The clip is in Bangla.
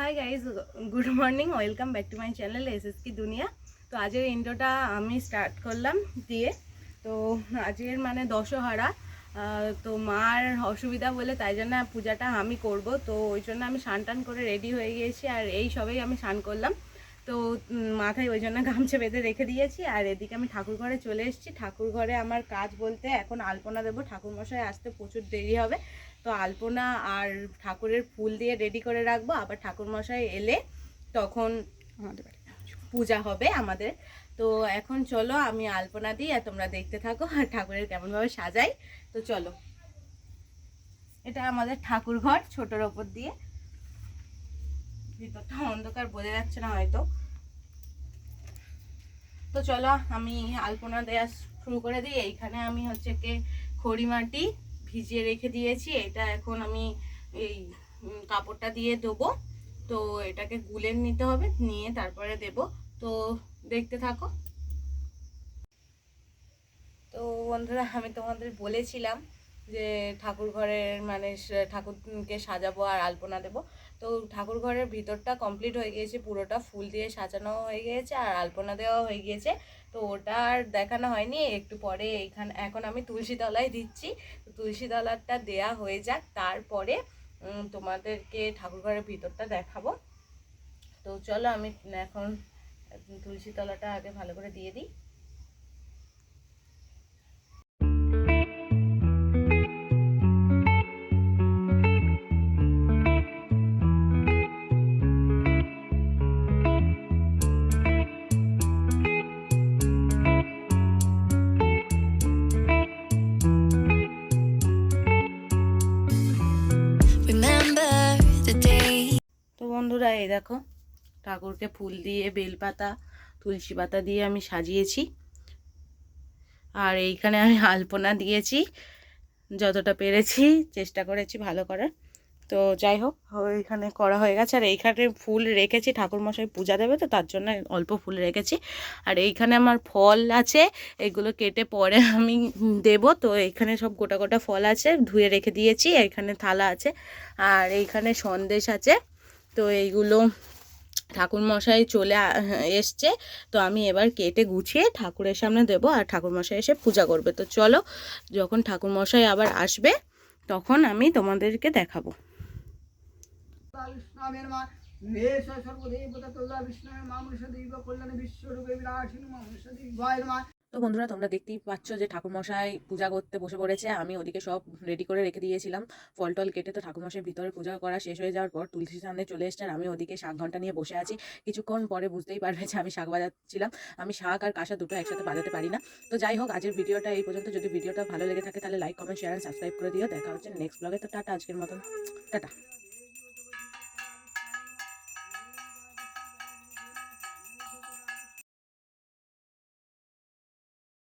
High guys, good morning, welcome back to my channel এসএসকি দুনিয়া। তো আজকের ইন্ট্রোটা আমি স্টার্ট করলাম দিয়ে। তো আজকের মানে দশহারা, তো মার অসুবিধা বলে তাই জন্য পূজাটা আমি করব। তো ওই জন্য আমি স্নান টান করে রেডি হয়ে গিয়েছি, আর এই সবেই আমি স্নান করলাম। তো মাথায় ওই জন্য গামছা বেঁধে রেখে দিয়েছি। আর এদিকে আমি ঠাকুর ঘরে চলে এসেছি। ঠাকুর ঘরে আমার কাজ বলতে এখন আলপনা দেবো, ঠাকুরমশাই আসতে প্রচুর দেরি হবে। তো আলপনা আর ঠাকুরের ফুল দিয়ে রেডি করে রাখবো, আবার ঠাকুরমশাই এলে তখন আমাদের পূজা হবে আমাদের। তো এখন চলো আমি আলপনা দিই আর তোমরা দেখতে থাকো আর ঠাকুরের কেমনভাবে সাজাই। তো চলো, এটা আমাদের ঠাকুর ঘর, ছোটোর ওপর দিয়ে। ভিতরটা অন্ধকার বোঝা যাচ্ছে না হয়তো। তো চলো আমি আলপনা দেওয়া শুরু করে দিই। এইখানে আমি হচ্ছে কি খড়ি মাটি ভিজিয়ে রেখে দিয়েছি। এটা এখন আমি এই কাপড়টা দিয়ে দেবো। তো এটাকে গুলে নিতে হবে, নিয়ে তারপরে দেব। তো দেখতে থাকো। তো বন্ধুরা, আমি তোমাদের বলেছিলাম যে ঠাকুর ঘরের মানে ঠাকুরকে সাজাবো আর আলপনা দেব। তো ঠাকুর ঘরের ভিতরটা কমপ্লিট হয়ে গিয়েছে, পুরোটা ফুল দিয়ে সাজানো হয়ে গিয়েছে আর আলপনা দেওয়া হয়ে গিয়েছে। তো ওটা আর দেখানো হয়নি, একটু পরে এইখানে এখন আমি তুলসী তলায় দিচ্ছি। তো তুলসী তলাটা দেয়া হয়ে যাক, তারপরে তোমাদেরকে ঠাকুর ঘরের ভিতরটা দেখাবো। তো চলো আমি এখন তুলসী তলাটা আগে ভালো করে দিয়ে দিই। তো বন্ধুরা, এই দেখো ঠাকুরকে ফুল দিয়ে, বেলপাতা, তুলসী পাতা দিয়ে আমি সাজিয়েছি। আর এইখানে আমি আলপনা দিয়েছি, যতটা পেরেছি চেষ্টা করেছি ভালো করার। তো যাই হোক, ওইখানে করা হয়ে গেছে। আর এইখানে ফুল রেখেছি, ঠাকুরমশাই পূজা দেবে তো তার জন্য অল্প ফুল রেখেছি। আর এইখানে আমার ফল আছে, এগুলো কেটে পরে আমি দেব। তো এইখানে সব গোটা গোটা ফল আছে, ধুয়ে রেখে দিয়েছি। এইখানে থালা আছে আর এইখানে সন্দেশ আছে। তো এইগুলো ঠাকুরমশাই চলে এসছে, তো আমি এবার কেটে গুছিয়ে ঠাকুরের সামনে দেব আর ঠাকুরমশাই এসে পূজা করবে। তো চলো, যখন ঠাকুরমশাই আবার আসবে তখন আমি তোমাদেরকে দেখাবো। তো বন্ধুরা, তোমরা দেখতেই পাচ্ছ যে ঠাকুরমশাই পূজা করতে বসে পড়েছে। আমি ওদিকে সব রেডি করে রেখে দিয়েছিলাম, ফল টল কেটে। তো ঠাকুরমশাই ভিতরে পূজা করা শেষ হয়ে যাওয়ার পর তুলসীর সামনে চলে এসছে, আর আমি ওদিকে শাক ঘন্টা নিয়ে বসে আছি। কিছুক্ষণ পরে বুঝতেই পারবে যে আমি শাক বাজাচ্ছিলাম। আমি শাক আর কাঁসা দুটো একসাথে বাজাতে পারি না। তো যাই হোক, আজকের ভিডিওটা এই পর্যন্ত। যদি ভিডিওটা ভালো লেগে থাকে তাহলে লাইক, কমেন্ট, শেয়ার আর সাবস্ক্রাইব করে দিও। দেখা হচ্ছে নেক্সট ব্লগে। তো টাটা, আজকের মতন টাটা।